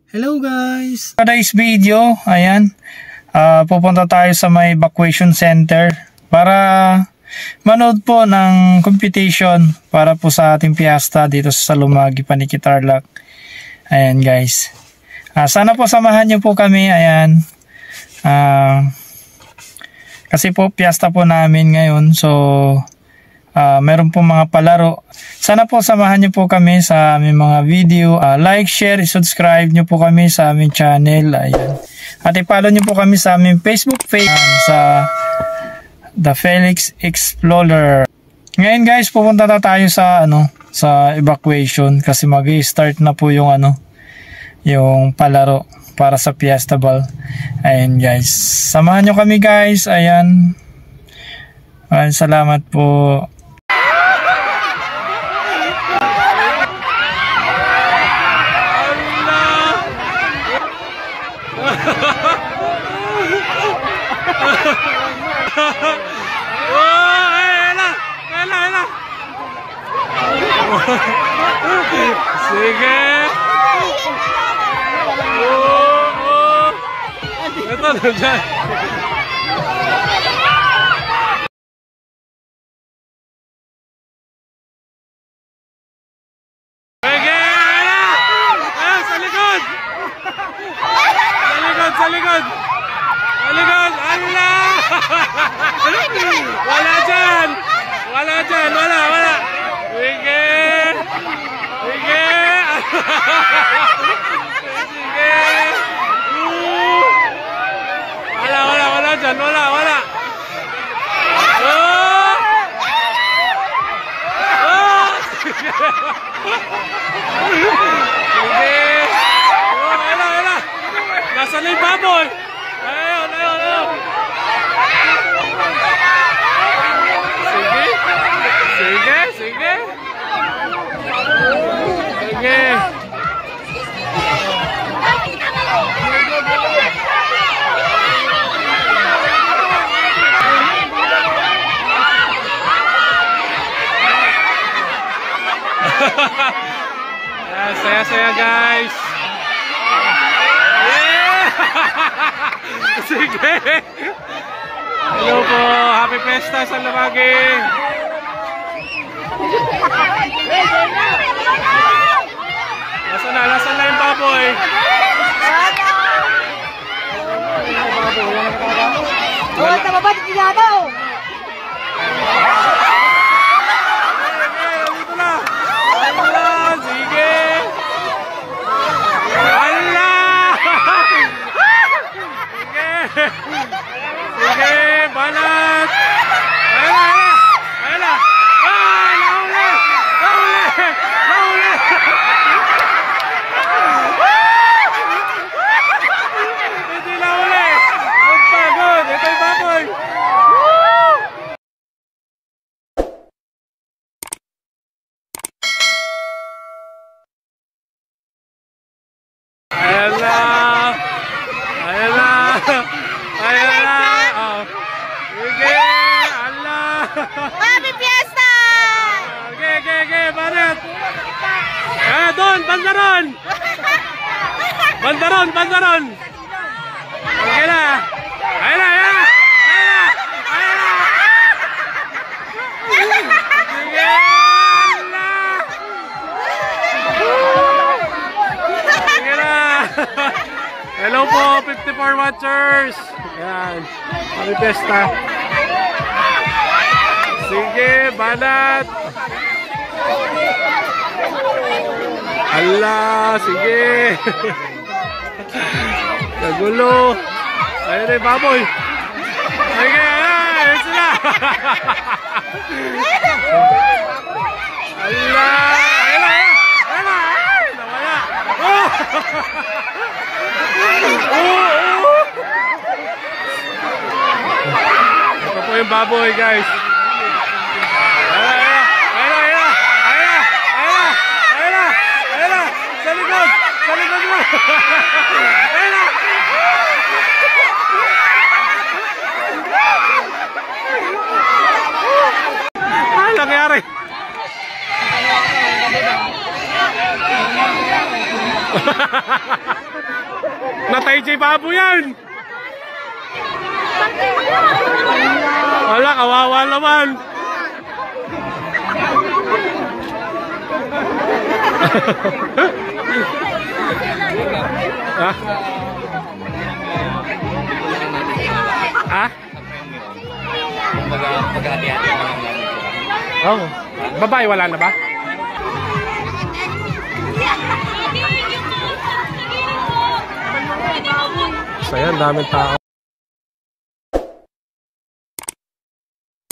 Hello guys! Today's video, ayan, pupunta tayo sa may evacuation center para manood po ng competition para po sa ating piyesta dito sa Salumagi, Paniki, Tarlac. Ayan guys, sana po samahan nyo po kami, ayan, kasi po piyesta po namin ngayon, so meron po mga palaro. Sana po samahan nyo po kami sa aming mga video. Like, share, subscribe nyo po kami sa aming channel. Ayan. At i-follow nyo po kami sa aming Facebook page sa The Felix Explorer. Ngayon guys, pupunta na tayo sa sa evacuation kasi mag-i-start na po yung yung palaro para sa Fiesta Ball. Ayan guys. Samahan nyo kami guys. Ayan. Salamat po. Sige. Ito na dyan. Sige. Sa likod. Sa likod. Sa likod. Allah. Wala dyan. Wala dyan. Wala. Sige. Sige. Sige. Wala dyan. Wala. Sige. Wala. Nasa na yung baboy. Ayun. Sige. Saya guys. Yeah! Sige. Hello po. Happy Fiesta sa Salumagi. Nasaan na yung baboy? Wala ka ba dito yata oh? Sige. Allah! Sige, banat. Ayun na. Nahuli. Hindi nahuli. Good pa, good. Ito yung baboy. Ayan na. Oh. Sige. Allah. Happy Fiesta! Okay. Banat. Doon. Bandaron. Okay na. Ayan na. Sige. Allah. Sige na. Hello po, 54 watchers. Ayan. Happy Fiesta. Sige, banat. Allah, sige. Nagulo. Ayun na yung baboy. Sige, ayun sila. Allah. Ayun na. Nawala. Ito po yung baboy guys. Ayun na. Sa likod mo. Ayun na. Ano nangyari? KJ Baboy yan. Wala, kawawa naman. Ah? Ah? Oh, babae wala na ba? So yan, daming tao.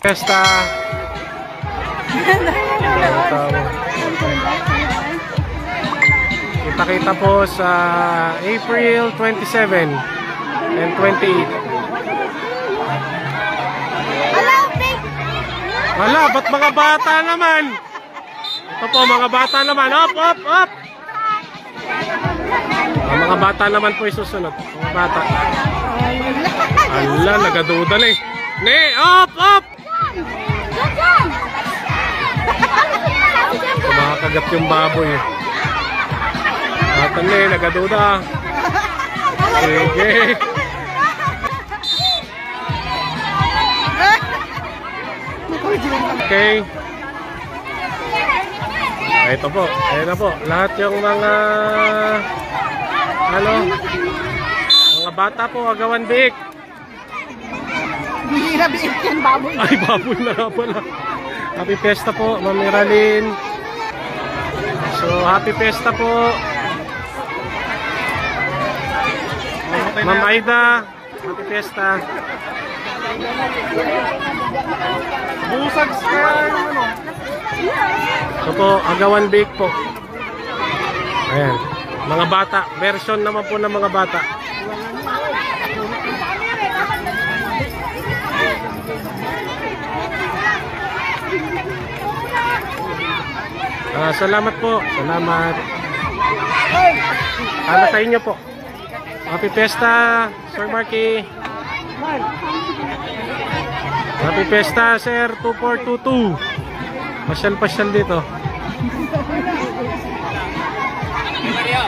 Fiesta. Kita-kita po sa April 27 and 28. Wala, ba't mga bata naman? Ito po, mga bata naman. Up, up, up! Mga bata naman po isusunod. Mga bata. Ala, nagaduda na eh. Ne, up, up! Kumakagat yung baboy eh. Atan na eh, nagaduda. Sige. Okay. Ito po, ayun na po. Lahat yung mga mga bata po, agawan biik. Bihira biik yan, baboy. Ay, baboy na nga pala. Happy Fiesta po, Ma'am Miralyn. So, happy Fiesta po. Ma'am Aida, happy Fiesta. Busag sa ano? Ito po, agawan bake po. Ayan, mga bata. Version naman po ng mga bata. Salamat po. Salamat. Sa inyo po. Happy Fiesta, Sir Marky. Happy Fiesta, Sir 2422. Pasyal-pasyal dito. Mario,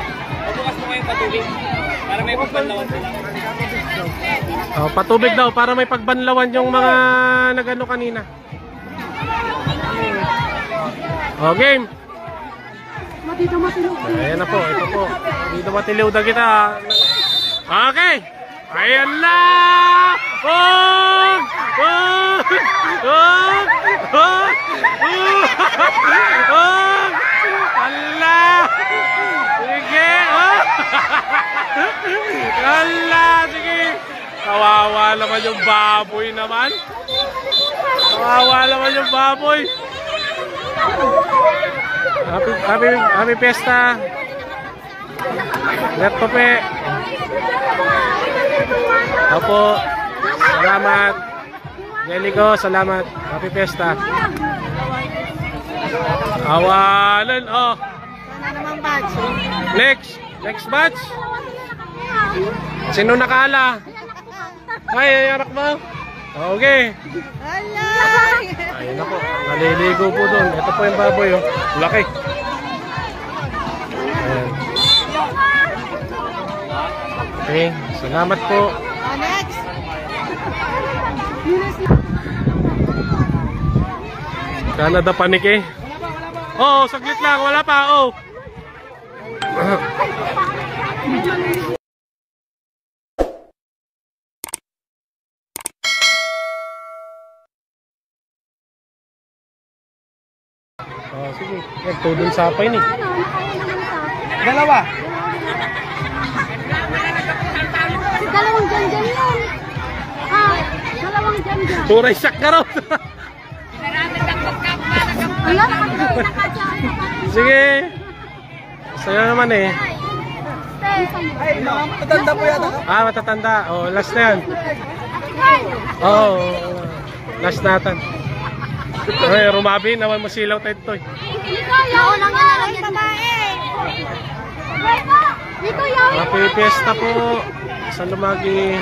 bukas mo kayong patubig para may pagbanlawan sila. Oh, patubig daw para may pagbanlawan yung mga nagano kanina. Oh, game. Ayan na po, ito po. Dito matiliw na kita. Okay. Ayan na! Oh! Oh! Oh! Oh! Oh! Ala! Sige! Oh! Ala! Sige! Kawawa naman yung baboy naman. Kawawa naman yung baboy. Happy Fiesta. Let po pe. Opo. Salamat. Jeligo, salamat. Happy Fiesta. Awalan. Oh. Next batch. Sino nakala? Ay, anak mo. Okay. Ayun na po. Naliligo po doon. Ito po yung baboy. Oh. Laki. Ayan. Okay. Salamat po. Next. Canada panik eh. Oo, saglit lang. Wala pa. Oh. Oh, sige. Yan, tudong sapay ni. Dalawa. Dalawang dyan yun. Dalawang dyan. Turay sak ka raw. Wala, Sige. Sa'yo naman eh. matatanda po yata. Matatanda. Oh, last na yan. Oh, last natin. Ay, rumabi. Naman masilaw tayo ito eh. Naunang nga lang yung babae. Happy Fiesta po sa Lumagi.